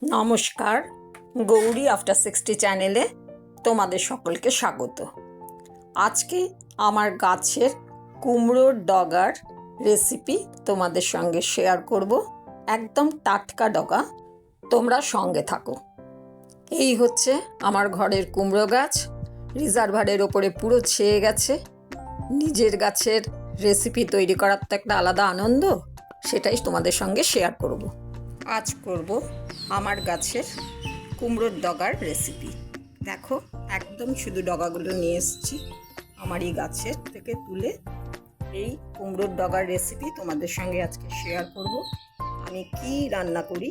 নমস্কার, গৌরী আফটার 60 চ্যানেলে তোমাদের সকলকে স্বাগত। আজকে আমার গাছের কুমড়োর ডগার রেসিপি তোমাদের সঙ্গে শেয়ার করব। একদম টাটকা ডগা, তোমরা সঙ্গে থাকো। এই হচ্ছে আমার ঘরের কুমড়ো গাছ, রিজার্ভারের ওপরে পুরো ছেয়ে গেছে। নিজের গাছের রেসিপি তৈরি করার তো একটা আলাদা আনন্দ, সেটাই তোমাদের সঙ্গে শেয়ার করব। আজ করব আমার গাছের কুমড়োর ডগার রেসিপি। দেখো, একদম শুধু ডগাগুলো নিয়ে এসেছি আমার এই গাছের থেকে তুলে। এই কুমড়োর ডগার রেসিপি তোমাদের সঙ্গে আজকে শেয়ার করব। আমি কি রান্না করি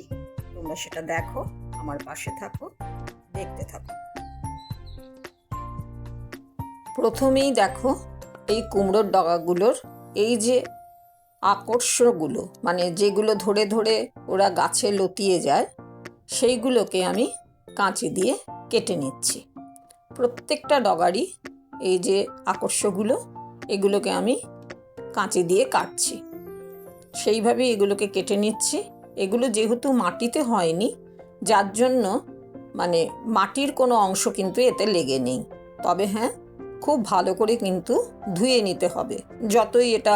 তোমরা সেটা দেখো, আমার পাশে থাকো, দেখতে থাকো। প্রথমেই দেখো, এই কুমড়োর ডগাগুলোর এই যে আকর্ষগুলো, মানে যেগুলো ধরে ধরে ওরা গাছে লতিয়ে যায়, সেইগুলোকে আমি কাঁচি দিয়ে কেটে নিচ্ছি। প্রত্যেকটা ডগারই এই যে আকর্ষগুলো, এগুলোকে আমি কাঁচি দিয়ে কাটছি। সেইভাবে এগুলোকে কেটে নিচ্ছি। এগুলো যেহেতু মাটিতে হয়নি, যার জন্য মানে মাটির কোনো অংশ কিন্তু এতে লেগে নেই। তবে হ্যাঁ, খুব ভালো করে কিন্তু ধুয়ে নিতে হবে, যতই এটা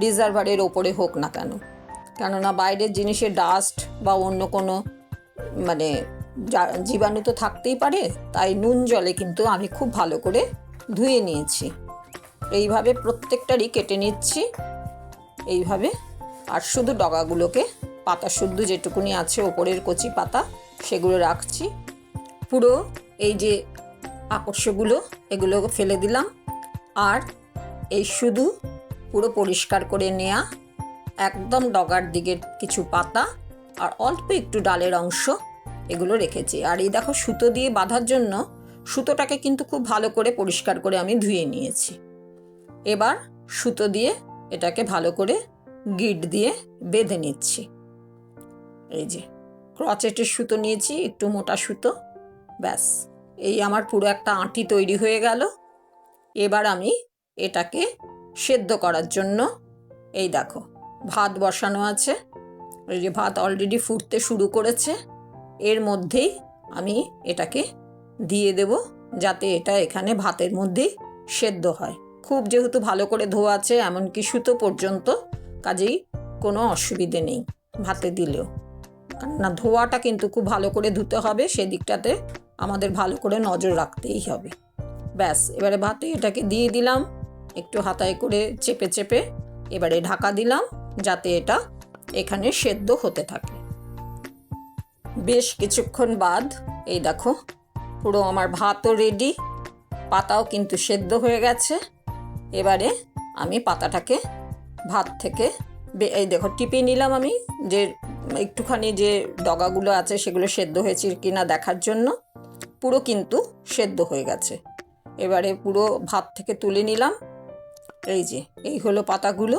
রিজার্ভারের ওপরে হোক না কেন। কেননা বাইরের জিনিসের ডাস্ট বা অন্য কোনো মানে জীবাণু তো থাকতেই পারে, তাই নুন জলে কিন্তু আমি খুব ভালো করে ধুয়ে নিয়েছি। এইভাবে প্রত্যেকটারই কেটে নিচ্ছি এইভাবে। আর শুধু ডগাগুলোকে, পাতা শুদ্ধ যেটুকুনি আছে ওপরের কচি পাতা, সেগুলো রাখছি। পুরো এই যে আকর্ষগুলো, এগুলো ফেলে দিলাম। আর এই শুধু পুরো পরিষ্কার করে নেওয়া একদম ডগার দিকের কিছু পাতা আর অল্প একটু ডালের অংশ, এগুলো রেখেছি। আর এই দেখো, সুতো দিয়ে বাঁধার জন্য সুতোটাকে কিন্তু খুব ভালো করে পরিষ্কার করে আমি ধুয়ে নিয়েছি। এবার সুতো দিয়ে এটাকে ভালো করে গিট দিয়ে বেঁধে নিচ্ছি। এই যে ক্রচেটের সুতো নিয়েছি, একটু মোটা সুতো। ব্যাস, এই আমার পুরো একটা আঁটি তৈরি হয়ে গেল। এবার আমি এটাকে সেদ্ধ করার জন্য, এই দেখো, ভাত বসানো আছে। এই যে ভাত অলরেডি ফুটতে শুরু করেছে। এর মধ্যেই আমি এটাকে দিয়ে দেব, যাতে এটা এখানে ভাতের মধ্যেই সেদ্ধ হয়। খুব যেহেতু ভালো করে ধোয়া আছে, এমনকি সুতো পর্যন্ত, কাজেই কোনো অসুবিধে নেই ভাতে দিলেও। না, ধোয়াটা কিন্তু খুব ভালো করে ধুতে হবে, সেদিকটাতে আমাদের ভালো করে নজর রাখতেই হবে। ব্যাস, এবারে ভাতে এটাকে দিয়ে দিলাম, একটু হাতায় করে চেপে চেপে এবারে ঢাকা দিলাম, যাতে এটা এখানে সেদ্ধ হতে থাকে। বেশ কিছুক্ষণ বাদ এই দেখো, পুরো আমার ভাতও রেডি, পাতাও কিন্তু সেদ্ধ হয়ে গেছে। এবারে আমি পাতাটাকে ভাত থেকে এই দেখো টিপে নিলাম আমি, যে একটুখানি যে ডগাগুলো আছে সেগুলো সেদ্ধ হয়েছে কিনা দেখার জন্য। পুরো কিন্তু সেদ্ধ হয়ে গেছে। এবারে পুরো ভাত থেকে তুলে নিলাম। এই যে এই হলো পাতাগুলো।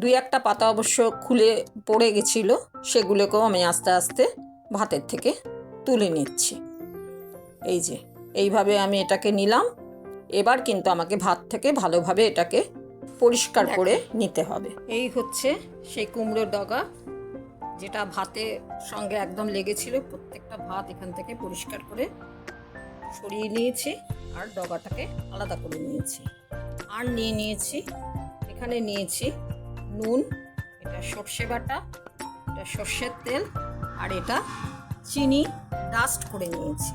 দুই একটা পাতা অবশ্য খুলে পড়ে গেছিলো, সেগুলোকেও আমি আস্তে আস্তে ভাতের থেকে তুলে নিচ্ছি। এই যে এইভাবে আমি এটাকে নিলাম। এবার কিন্তু আমাকে ভাত থেকে ভালোভাবে এটাকে পরিষ্কার করে নিতে হবে। এই হচ্ছে সেই কুমড়োর ডগা, যেটা ভাতের সঙ্গে একদম লেগেছিল। প্রত্যেকটা ভাত এখান থেকে পরিষ্কার করে সরিয়ে নিয়েছি, আর ডগাটাকে আলাদা করে নিয়েছি। আর নিয়ে নিয়েছি, এখানে নিয়েছি নুন, এটা সর্ষে বাটা, এটা সর্ষের তেল, আর এটা চিনি ডাস্ট করে নিয়েছি।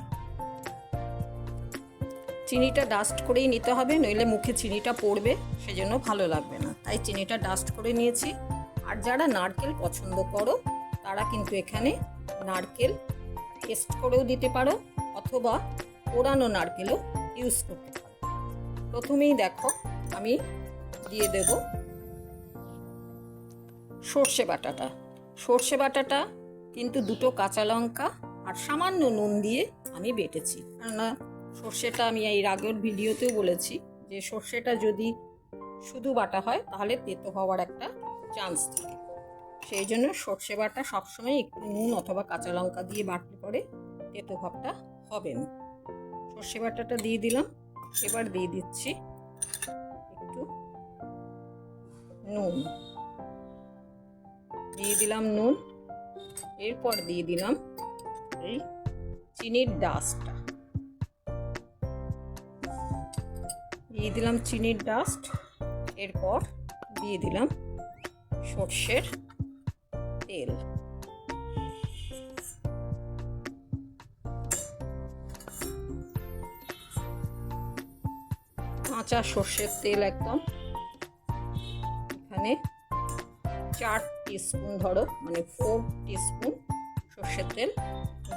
চিনিটা ডাস্ট করেই নিতে হবে, নইলে মুখে চিনিটা পড়বে, সেজন্য ভালো লাগবে না, তাই চিনিটা ডাস্ট করে নিয়েছি। আর যারা নারকেল পছন্দ করো, তারা কিন্তু এখানে নারকেল পেস্ট করেও দিতে পারো, অথবা পোড়ানো নারকেলও ইউজ করতে পারো। প্রথমেই দেখো, আমি দিয়ে দেব সর্ষে বাটাটা। সর্ষে বাটাটা কিন্তু দুটো কাঁচা লঙ্কা আর সামান্য নুন দিয়ে আমি বেটেছি। কেননা সর্ষেটা আমি এর আগের ভিডিওতেও বলেছি যে সর্ষেটা যদি শুধু বাটা হয় তাহলে তেতো হওয়ার একটা চান্স থাকে। সেই জন্য সর্ষে বাটা সবসময় একটু নুন অথবা কাঁচা লঙ্কা দিয়ে বাটলে পরে তেতো ভাবটা হবে না। সর্ষে বাটাটা দিয়ে দিলাম। এবার দিয়ে দিচ্ছি একটু নুন, দিয়ে দিলাম নুন। এরপর দিয়ে দিলাম এই চিনির ডাস্টটা দিয়ে দিলাম, চিনির ডাস্ট। এরপর দিয়ে দিলাম সর্ষের তেল। কাঁচা সর্ষের তেল একদম, এখানে 4 টিস্পুন ধরো, মানে 4 টিস্পুন সর্ষের তেল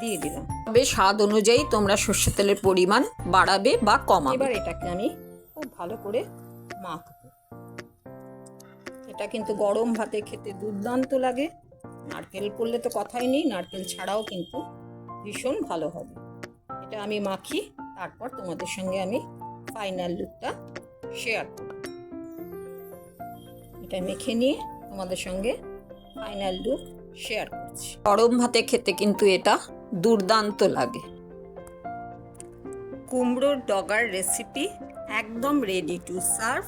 দিয়ে দিলাম। তবে স্বাদ অনুযায়ী তোমরা সর্ষের তেলের পরিমাণ বাড়াবে বা কমাবে। এবার এটাকে আমি খুব ভালো করে মাখবো। এটা কিন্তু গরম ভাতে খেতে দুর্দান্ত লাগে। নারকেল করলে তো কথাই নেই, নারকেল ছাড়াও কিন্তু ভীষণ ভালো হবে। এটা আমি মাখি, তারপর তোমাদের সঙ্গে আমি ফাইনাল লুকটা শেয়ার করব। এটা মেখে নিয়ে তোমাদের সঙ্গে ফাইনাল লুক শেয়ার করছি। গরম ভাতে খেতে কিন্তু এটা দুর্দান্ত লাগে। কুমড়োর ডগার রেসিপি একদম রেডি টু সার্ভ।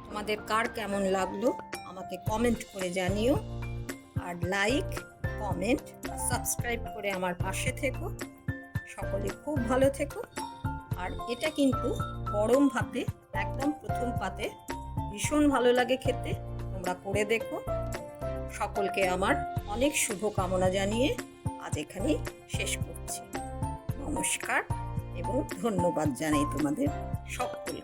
তোমাদের কার কেমন লাগলো আমাকে কমেন্ট করে জানিও, আর লাইক, কমেন্ট, সাবস্ক্রাইব করে আমার পাশে থেকো। সকলে খুব ভালো থেকো। আর এটা কিন্তু গরম ভাতে একদম প্রথম পাতে ভীষণ ভালো লাগে খেতে। তোমরা করে দেখো। সকলকে আমার অনেক শুভকামনা জানিয়ে আজ এখানেই শেষ করছি। নমস্কার এবং ধন্যবাদ জানাই তোমাদের সকলকে।